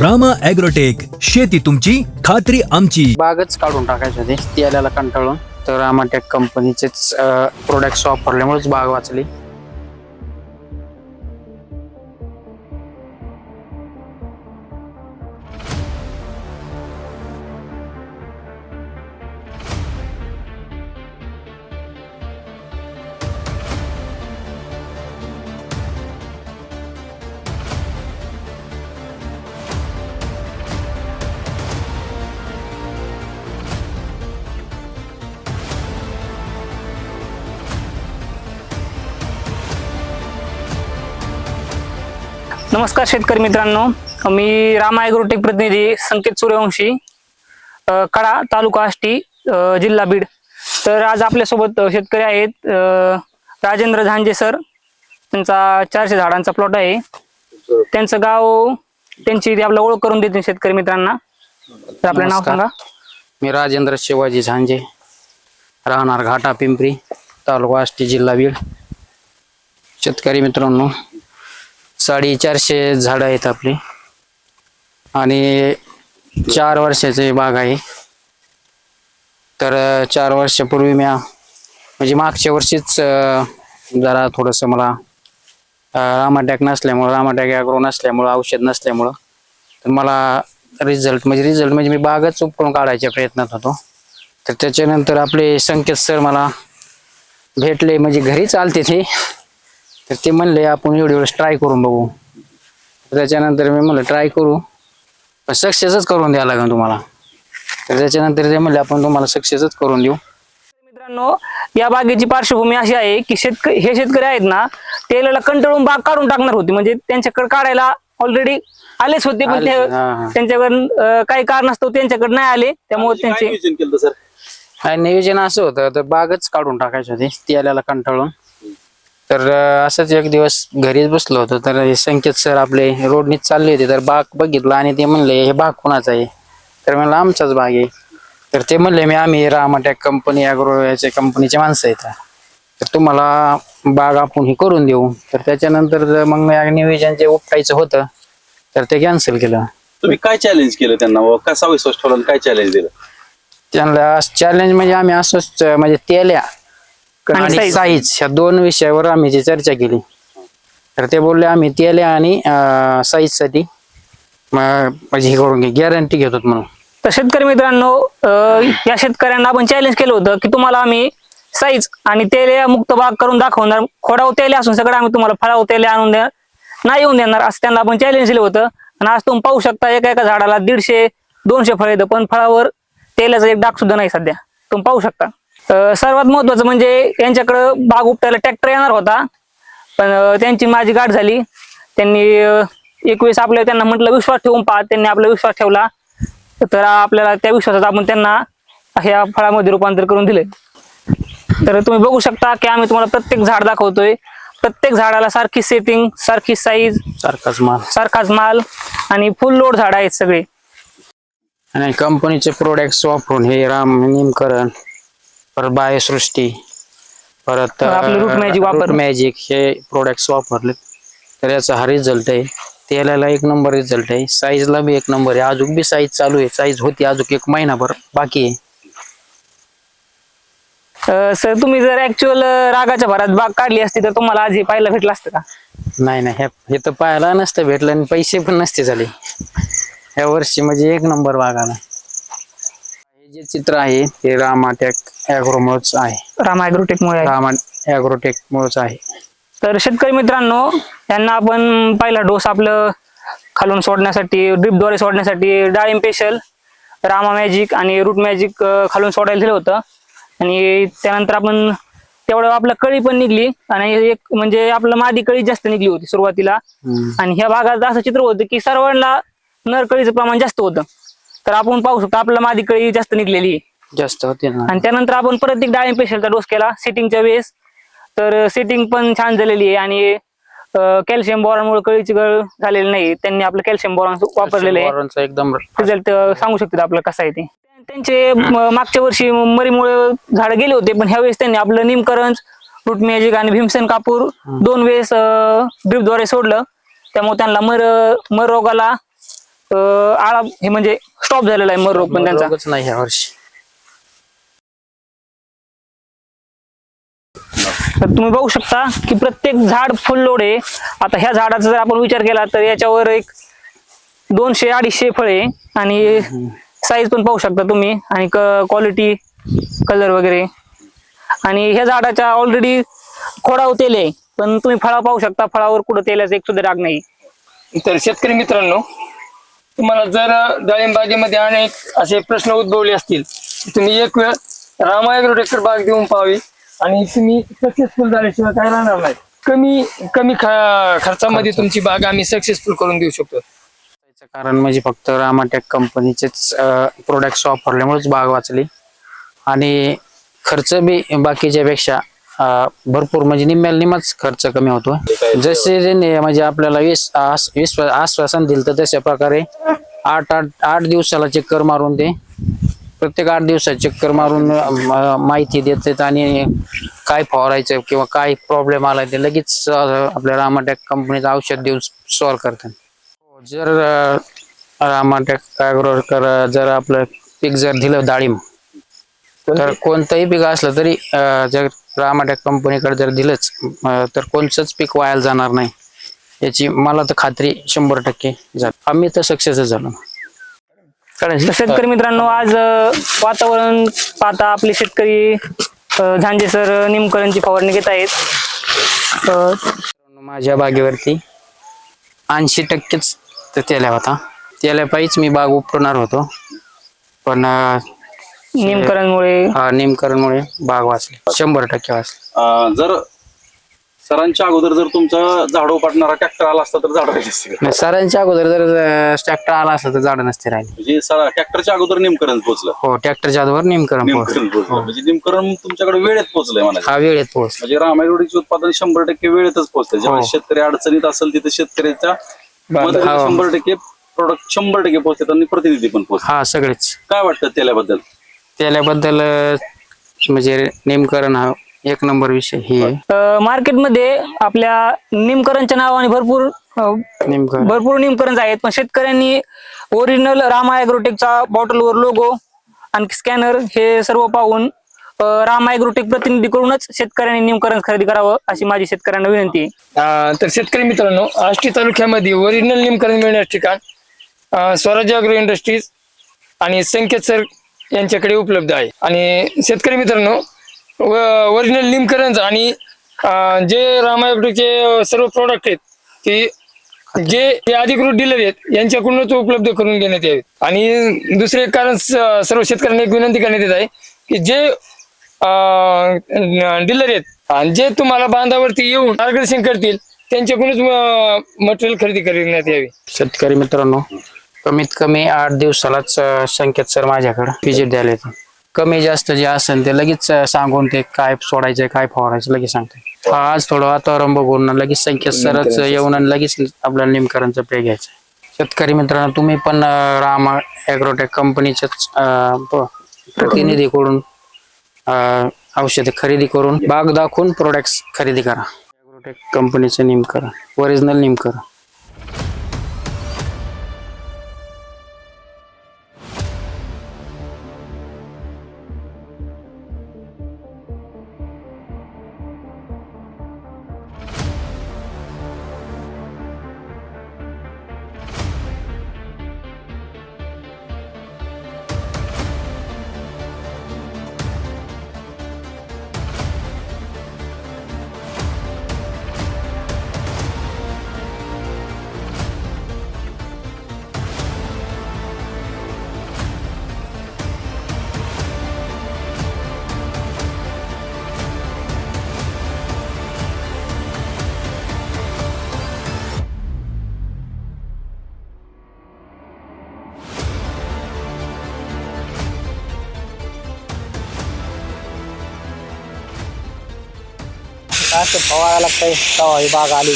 Rama agrotech, शेती तुमची खात्री आमची. बागच काढून टाकायची होती ती आल्याला कंटाळून, तर रामाटेक कंपनीचेच प्रोडक्ट्स वापरल्यामुळेच बाग वाचली. नमस्कार शेतकरी मित्रांनो, मी रामा ॲग्रोटेक प्रतिनिधी संकेत सूर्यवंशी, कडा तालुका आष्टी, जिल्हा बीड. तर आज आपल्यासोबत शेतकरी आहेत राजेंद्र झांजे सर. त्यांचा 400 झाडांचा प्लॉट आहे. त्यांचं गाव, त्यांची आपला ओळख करून देते शेतकरी मित्रांना. तर आपलं नाव सांगा. मी राजेंद्र शिवाजी झांजे, राहणार घाटा पिंपरी, तालुका आष्टी, जिल्हा बीड. शेतकरी मित्रांनो, 450 झाडं आहेत आपली आणि 4 वर्षाचे बाग आहे. तर 4 वर्षापूर्वी मी म्हणजे मागच्या वर्षीच जरा थोडंसं मला रामाटॅक नसल्यामुळं, रामाटॅक ॲग्रो नसल्यामुळं, औषध नसल्यामुळं, तर मला रिझल्ट म्हणजे मी बागच उपटून काढायच्या प्रयत्नात होतो. तर त्याच्यानंतर आपले संकेत सर मला भेटले, म्हणजे घरीच आलते ते. तर ते म्हणले आपण एवढे वेळेस ट्राय करून बघू. त्याच्यानंतर मी म्हणलं ट्राय करू, पण सक्सेसच करून द्यावं लागेल तुम्हाला. तर त्याच्यानंतर ते म्हणले आपण तुम्हाला सक्सेसच करून देऊ. मित्रांनो, या बागेची पार्श्वभूमी अशी आहे की हे शेतकरी आहेत ना, तेलाला कंटाळून बाग काढून टाकणार होती. म्हणजे त्यांच्याकडे काढायला ऑलरेडी आलेच होते, पण ते त्यांच्याकडे काही कारणास्तव त्यांच्याकडे नाही आले. त्यामुळे त्यांचे नियोजन असं होतं, तर बागच काढून टाकायची होती ती आल्याला कंटाळून. तर असंच एक दिवस घरीच बसलो होतो, तर हे संकेत सर आपले रोडनीच चालले होते. तर बाग बघितला आणि ते म्हणले हे बाग कोणाचा आहे. तर म्हणलं आमचाच बाग आहे. तर ते म्हणले आम्ही रामाटेक कंपनी ॲग्रो याच्या कंपनीचे माणसं आहेत, तर तुम्हाला बाग आपण ही करून देऊ. तर त्याच्यानंतर मग नियोजन जे उपटायचं होतं तर ते कॅन्सल केलं. तुम्ही काय चॅलेंज केलं त्यांना, कसा विश्वास ठेवला, काय चॅलेंज दिलं त्यांना? चॅलेंज म्हणजे आम्ही असंच म्हणजे तेल्या आणि साईज ह्या 2 विषयावर आम्ही जी चर्चा केली. तर ते बोलले आम्ही तेल्या आणि साईज साठी म्हणजे हे करून गॅरंटी घेतो म्हणून. तर शेतकरी मित्रांनो, या शेतकऱ्यांना आपण चॅलेंज केलं होतं की तुम्हाला आम्ही साईज आणि तेल्या मुक्त बाग करून दाखवणार. खोडाव तेल्या असून सगळं आम्ही तुम्हाला फळाव तेल्या आणून नाही येऊन देणार, असं त्यांना आपण चॅलेंज दिलं होतं. आणि आज तुम्ही पाहू शकता एका एका झाडाला 150-200 फळ येतं, पण फळावर तेलाचा एक डाग सुद्धा नाही सध्या, तुम्ही पाहू शकता. सर्वात महत्वाचं म्हणजे यांच्याकडं बाग उपटायला ट्रॅक्टर येणार होता, पण त्यांची माझी गाठ झाली. त्यांनी एक वेळेस त्यांना म्हटलं विश्वास ठेवून पहा. त्यांनी आपला विश्वास ठेवला, तर आपल्याला त्या विश्वासात आपण त्यांना ह्या फळामध्ये रूपांतर करून दिले. तर तुम्ही बघू शकता की आम्ही तुम्हाला प्रत्येक झाड दाखवतोय. प्रत्येक झाडाला सारखी सेटिंग, सारखी साईज, सारखाच माल आणि फुल लोड झाड आहेत सगळे. आणि कंपनीचे प्रोडक्ट्स वापरून हे राम निमकरण, परत बायोसृष्टी, परत रूट मॅजिक हे प्रोडक्ट्स वापरले. तर याचा हा रिझल्ट आहे. तेलाला 1 नंबर रिझल्ट आहे. साईजला बी 1 नंबर आहे. अजून बी साईज चालू आहे. साईज होती अजून 1 महिनाभर बाकी आहे. सर, तुम्ही जर ऍक्च्युअल रागाच्या भरात बाग काढली असती तर तुम्हाला आज हे पाहायला भेटलं असतं का? नाही, हे तर पाहायला नसतं भेटलं आणि पैसे पण नसते झाले. या वर्षी म्हणजे 1 नंबर बाग आला. हे जे चित्र आहे ते रामाटेक ॲग्रोमुळेच आहे. रामा ॲग्रोटेकमुळेच आहे. तर शेतकरी मित्रांनो, यांना आपण पहिला डोस आपलं खालून सोडण्यासाठी, ड्रिपद्वारे सोडण्यासाठी डाळिंब स्पेशल, रामा मॅजिक आणि रूट मॅजिक खालून सोडायला दिलं होतं. आणि त्यानंतर आपण तेवढं आपलं कळी पण निघली आणि एक म्हणजे आपलं मादी कळी जास्त निघली होती सुरुवातीला. आणि ह्या भागात असं चित्र होतं की सर्वांना नर कळीचं प्रमाण जास्त होतं. तर आपण पाहू शकतो आपलं मादी कळी जास्त निघलेली जास्त होते ना. आणि त्यानंतर आपण परत एक डाळिंब स्पेशलचा डोस केला सेटिंगच्या वेळेस. तर सेटिंग पण छान झालेली आहे आणि कॅल्शियम बोरॉनमुळे कळीची गळ झालेली नाही. त्यांनी आपलं कॅल्शियम बोरॉन वापरलेलं आहे. एकदम रिझल्ट सांगू शकतात आपलं कसं आहे ते. त्यांचे मागच्या वर्षी मरीमुळे झाड गेले होते, पण ह्यावेळेस त्यांनी आपलं निमकरंज, रूट मॅजिक आणि भीमसेन कापूर 2 वेळेस ड्रिपद्वारे सोडलं. त्यामुळे त्यांना मर रोगाला आळा हे म्हणजे स्टॉप झालेला आहे मर रोग पण त्यांचा. रोगच नाही ह्या वर्षी. तर तुम्ही बघू शकता की प्रत्येक झाड फुल लोड आहे. आता ह्या झाडाचा जर आपण विचार केला तर याच्यावर एक 200-250 फळे आणि साईज पण पाहू शकता तुम्ही आणि क्वालिटी कलर वगैरे. आणि ह्या झाडाच्या ऑलरेडी खोडावर तेल आहे पण तुम्ही फळा पाहू शकता, फळावर कुठं तेलाचा एक सुद्धा डाग नाही. तर शेतकरी मित्रांनो, तुम्हाला जर डाळिंबागेमध्ये अनेक असे प्रश्न उद्भवले असतील तुम्ही एक वेळ रामा ॲग्रोटेकवर बाग देऊन पाहावी आणि तुम्ही सक्सेसफुल झाल्याशिवाय काय राहणार नाही. कमी खर्चामध्ये तुमची बाग आम्ही सक्सेसफुल करून देऊ शकतो. त्याचं कारण म्हणजे फक्त रामाटेक कंपनीचेच प्रोडक्ट्स वापरल्यामुळेच बाग वाचली आणि खर्च बी बाकीच्या पेक्षा भरपूर म्हणजे निम्माच खर्च कमी होतो. जसे त्यांनी म्हणजे आपल्याला आश्वासन दिलं तर तशा प्रकारे 8 दिवसाला चक्कर मारून ते प्रत्येक 8 दिवसात चक्कर मारून माहिती देतात आणि काय फवारायचं किंवा काय प्रॉब्लेम आला ते लगेच आपल्या रामाटेक कंपनीचं औषध देऊन सॉल्व्ह करतात. जर रामाटेक ॲग्रोटेक जर आपलं पीक जर दिलं डाळिंब तर कोणतंही पीक असलं तरी जर रामाटेक कंपनीकडे जर दिलंच तर कोणतंच पीक वायाला जाणार नाही याची मला तर खात्री 100% झाली. आम्ही तर सक्सेसच झालो. तर शेतकरी मित्रांनो, आज वातावरण पाहता आपले शेतकरी झांजे सर निमकरणची फवारणी घेत आहेत. माझ्या बागेवरती 80%च तेल्या होता. तेल्यापायीच मी बाग उपटणार होतो पण निमकरणमुळे बाग वाचली, 100% वाचली. जर सरांच्या अगोदर जर तुमचा झाड उपटणारा ट्रॅक्टर आला असता तर झाड राहिली असती का? सरांच्या अगोदर जर ट्रॅक्टर आला असता तर झाड नसते राहिले. म्हणजे ट्रॅक्टरच्या अगोदर नेमकरण पोहोचलं. हो, ट्रॅक्टरच्या अगोदर नेमकरण पोहोचलं म्हणजे नेमकरण तुमच्याकडे वेळेत पोहोचलंय म्हणायचं. हा, वेळेत पोहोच. म्हणजे रामायगडीचे उत्पादन 100% वेळेतच पोहोचतंय. जेव्हा शेतकरी अडचणीत असेल तिथे शेतकऱ्याच्या मदतीला 100% प्रोडक्ट 100% पोहोचतात आणि प्रतिनिधी पण पोहोचतात. हा, सगळेच. काय वाटतं त्याबद्दल? म्हणजे नेमकरण हा 1 नंबर विषय ही आहे. मार्केटमध्ये आपल्या निमकरणच्या नावाने भरपूर निमकरण आहेत पण शेतकऱ्यांनी ओरिजिनल रामा ॲग्रोटेकचा बॉटलवर लोगो आणि स्कॅनर हे सर्व पाहून रामा ॲग्रोटेक प्रतिनिधी करूनच शेतकऱ्यांनी निमकरण खरेदी करावं अशी माझी शेतकऱ्यांना विनंती आहे. तर शेतकरी मित्रांनो, आष्टी तालुक्यामध्ये ओरिजिनल निमकरण मिळण्याचे ठिकाण स्वराज्य ॲग्रो इंडस्ट्रीज आणि संकेत सर यांच्याकडे उपलब्ध आहे. आणि शेतकरी मित्रांनो, ओरिजिनल निमकरण आणि जे रामा ॲग्रोटेकचे सर्व प्रोडक्ट आहेत ते जे अधिकृत डीलर आहेत यांच्याकडूनच उपलब्ध करून घेण्यात यावेत. आणि दुसरे कारण सर्व शेतकऱ्यांना एक विनंती करण्यात येत आहे की जे डीलर आहेत आणि जे तुम्हाला बांधावरती येऊन मार्गदर्शन करतील त्यांच्याकडूनच मटेरियल खरेदी करण्यात यावी. शेतकरी मित्रांनो, कमीत कमी 8 दिवसालाच संकेत सर माझ्याकडे व्हिजिट द्यायला येते. कमी जास्त जे असेल ते लगेच सांगून ते काय सोडायचं काय फवारायचं लगेच सांगते. आज थोडं वातावरण बघून लगेच संकेत सरच येऊन आणि लगेच आपल्याला निमकरणचं पेय घ्यायचं. शेतकरी मित्रांनो, तुम्ही पण रामा ॲग्रोटेक कंपनीच्याच प्रतिनिधीकडून औषधे खरेदी करून बाग दाखवून प्रोडक्ट्स खरेदी करा. ॲग्रोटेक कंपनीचं निमकरण, ओरिजिनल निमकरण. असं फवारायला लागतंय तेव्हा ही बाग आली.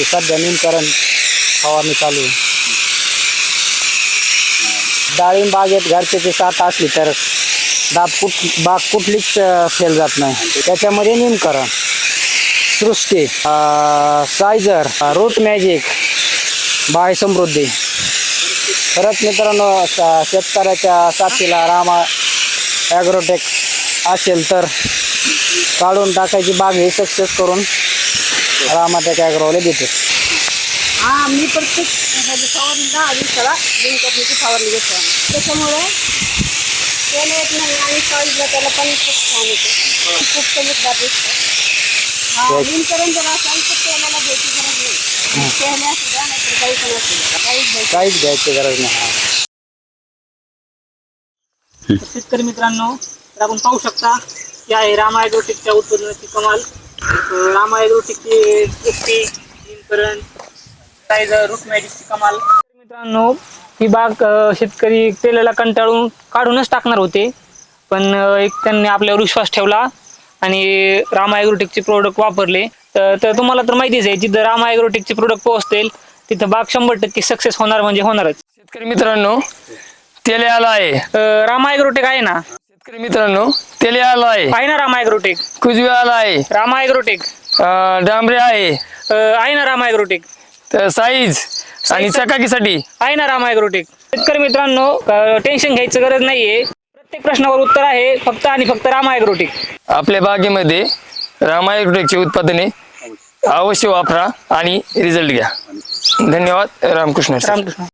सध्या निमकरण फवारणी चालू आहे. डाळिंब बागेत घरच्याची साथ असली तर बाग कुठलीच फेल जात नाही. त्याच्यामध्ये निमकरण, सृष्टी, सायझर, रूट मॅजिक, बाय समृद्धी खरंच मित्रांनो शेतकऱ्याच्या साथीला रामा ॲग्रोटेक असेल तर काढून टाकायची बाग ही सक्सेस करून रामाटेक ॲग्रोवाले देते. हा मी प्रत्येक फवारणी 10 दिवसाला लिंकरची फवारणी घेतो त्याच्यामुळे तेल येत नाही आणि काळीला त्याला पाणी खूप छान येतं खूप चमकदार दिसतं. हा लिंकरण जर असेल तर तेलाला द्यायची गरज नाही तेल असू द्या नाहीतर काही पण असू द्या काहीच घ्यायची गरज नाही. शेतकरी मित्रांनो तर आपण पाहू शकता की आहे रामा ॲग्रोटेकच्या उत्पादनाची कमाल. रामा ॲग्रोटेकची कृषी निमकरण साईज रूट मॅजिकची कमाल. मित्रांनो ही बाग शेतकरी तेलाला कंटाळून काढूनच टाकणार होते पण एक त्यांनी आपल्यावर विश्वास ठेवला आणि रामा ॲग्रोटेकचे प्रोडक्ट वापरले. तर तुम्हाला तर माहितीच आहे जिथं रामा ॲग्रोटेकचे प्रोडक्ट पोहोचतील तिथं बाग 100% सक्सेस होणार म्हणजे होणारच. शेतकरी मित्रांनो तेल आला आहे. रामा ॲग्रोटेक आहे ना. शेतकरी मित्रांनो तेल आला आहे ना रामा ॲग्रोटेक. कुजवे आला आहे. रामा ॲग्रोटेक डांबरे आहे. आहे ना रामा ॲग्रोटेक. साईज आणि चकाकीसाठी आहे ना रामा ॲग्रोटेक. शेतकरी मित्रांनो टेन्शन घ्यायचं गरज नाहीये. प्रत्येक प्रश्नावर उत्तर आहे फक्त आणि फक्त रामा ॲग्रोटेक. आपल्या बागेमध्ये रामा ॲग्रोटेकची उत्पादने अवश्य वापरा आणि रिझल्ट घ्या. धन्यवाद. रामकृष्ण. रामकृष्ण.